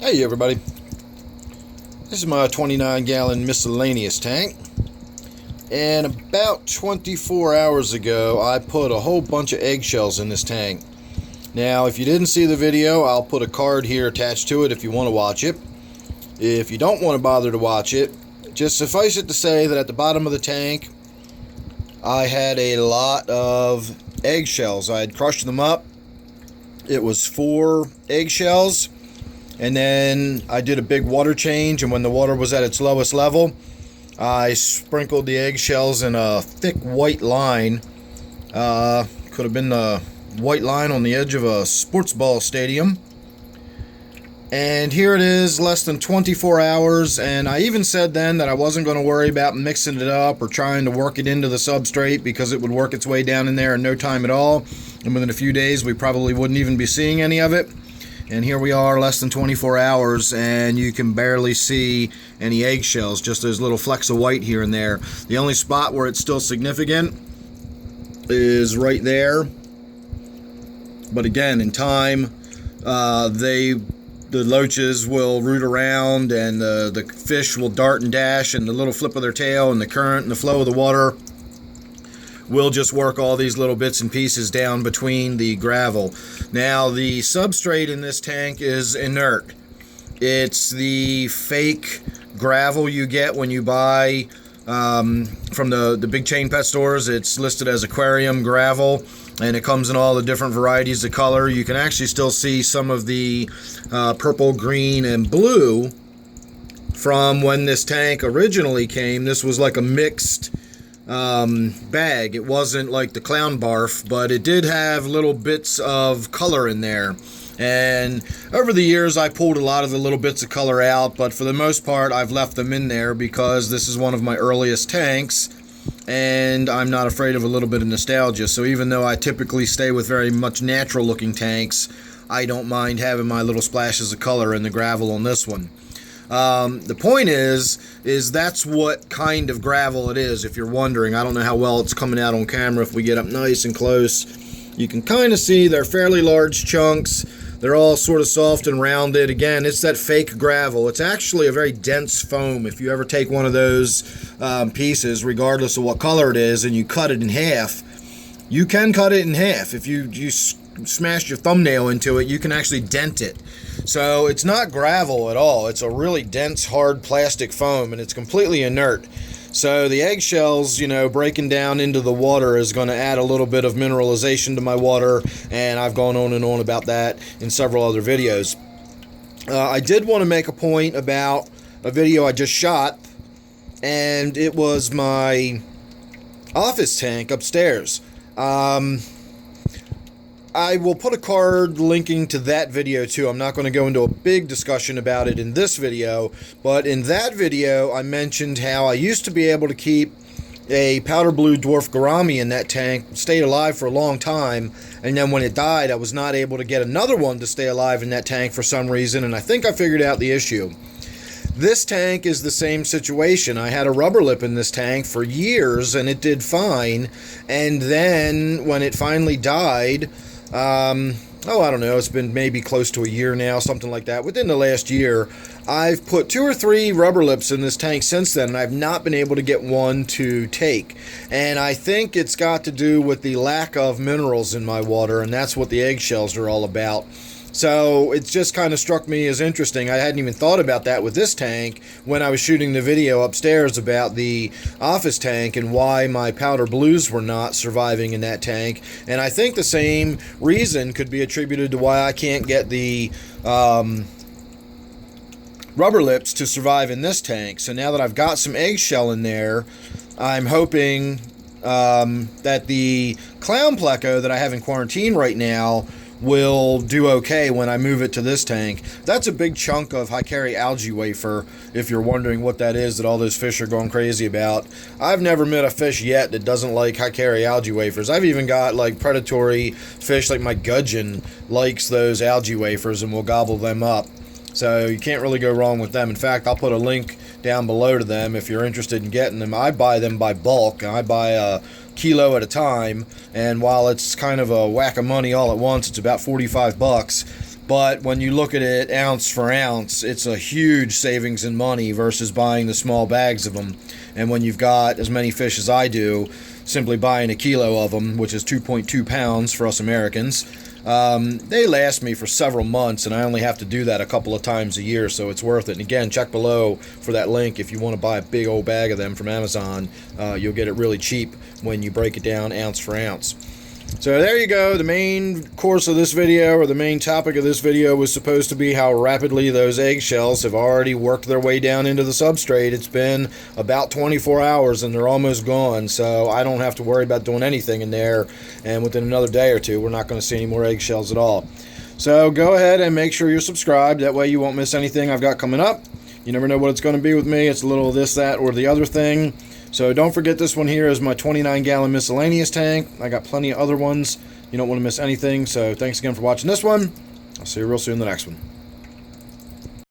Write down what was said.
Hey everybody, this is my 29-gallon miscellaneous tank, and about 24 hours ago I put a whole bunch of eggshells in this tank. Now if you didn't see the video, I'll put a card here attached to it if you want to watch it. If you don't want to bother to watch it, just suffice it to say that at the bottom of the tank I had a lot of eggshells. I had crushed them up. It was 4 eggshells. And then I did a big water change, and when the water was at its lowest level, I sprinkled the eggshells in a thick white line. Could have been the white line on the edge of a sports ball stadium. And here it is, less than 24 hours, and I even said then that I wasn't going to worry about mixing it up or trying to work it into the substrate because it would work its way down in there in no time at all. And within a few days, we probably wouldn't even be seeing any of it. And here we are, less than 24 hours, and you can barely see any eggshells, just those little flecks of white here and there. The only spot where it's still significant is right there. But again, in time, the loaches will root around, and the fish will dart and dash, and the little flip of their tail and the current and the flow of the water will just work all these little bits and pieces down between the gravel. Now, the substrate in this tank is inert. It's the fake gravel you get when you buy from the big chain pet stores. It's listed as Aquarium gravel, and it comes in all the different varieties of color. You can actually still see some of the purple, green, and blue from when this tank originally came. This was like a mixed bag. It wasn't like the clown barf, but it did have little bits of color in there. And over the years I pulled a lot of the little bits of color out, but for the most part I've left them in there because this is one of my earliest tanks and I'm not afraid of a little bit of nostalgia. So even though I typically stay with very much natural looking tanks, I don't mind having my little splashes of color in the gravel on this one. The point is that's what kind of gravel it is, if you're wondering. I don't know how well it's coming out on camera. If we get up nice and close, you can kind of see they're fairly large chunks. They're all sort of soft and rounded. Again, it's that fake gravel. It's actually a very dense foam. If you ever take one of those pieces, regardless of what color it is, and you cut it in half, you can cut it in half. If you smash your thumbnail into it, you can actually dent it. So it's not gravel at all. It's a really dense, hard plastic foam, and it's completely inert. So the eggshells, breaking down into the water is going to add a little bit of mineralization to my water, and I've gone on and on about that in several other videos. I did want to make a point about a video I just shot, and it was my office tank upstairs. I will put a card linking to that video too. I'm not going to go into a big discussion about it in this video, but in that video I mentioned how I used to be able to keep a powder blue dwarf gourami in that tank, stayed alive for a long time, and then when it died I was not able to get another one to stay alive in that tank for some reason, and I think I figured out the issue. This tank is the same situation. I had a rubber lip in this tank for years and it did fine, and then when it finally died, I don't know, it's been maybe close to a year now, something like that. Within the last year, I've put 2 or 3 rubber lips in this tank since then, and I've not been able to get one to take. And I think it's got to do with the lack of minerals in my water, and that's what the eggshells are all about. So it's just kind of struck me as interesting. I hadn't even thought about that with this tank when I was shooting the video upstairs about the office tank and why my powder blues were not surviving in that tank. And I think the same reason could be attributed to why I can't get the rubber lips to survive in this tank. So now that I've got some eggshell in there, I'm hoping that the clown pleco that I have in quarantine right now will do okay when I move it to this tank. That's a big chunk of high-carry algae wafer, if you're wondering what that is that all those fish are going crazy about. I've never met a fish yet that doesn't like high-carry algae wafers. I've even got like predatory fish like my gudgeon likes those algae wafers and will gobble them up. So you can't really go wrong with them. In fact, I'll put a link down below to them if you're interested in getting them. I buy them by bulk. I buy a kilo at a time, and while it's kind of a whack of money all at once, it's about 45 bucks. But when you look at it ounce for ounce, it's a huge savings in money versus buying the small bags of them. And when you've got as many fish as I do, simply buying a kilo of them, which is 2.2 pounds for us Americans, they last me for several months, and I only have to do that a couple of times a year, so it's worth it. And again, check below for that link if you want to buy a big old bag of them from Amazon. You'll get it really cheap when you break it down ounce for ounce. So there you go. The main course of this video, or the main topic of this video, was supposed to be how rapidly those eggshells have already worked their way down into the substrate. It's been about 24 hours and they're almost gone, so I don't have to worry about doing anything in there, and within another day or two we're not going to see any more eggshells at all. So go ahead and make sure you're subscribed. That way you won't miss anything I've got coming up. You never know what it's going to be with me. It's a little this, that, or the other thing. So don't forget, this one here is my 29-gallon miscellaneous tank. I got plenty of other ones. You don't want to miss anything. So thanks again for watching this one. I'll see you real soon in the next one.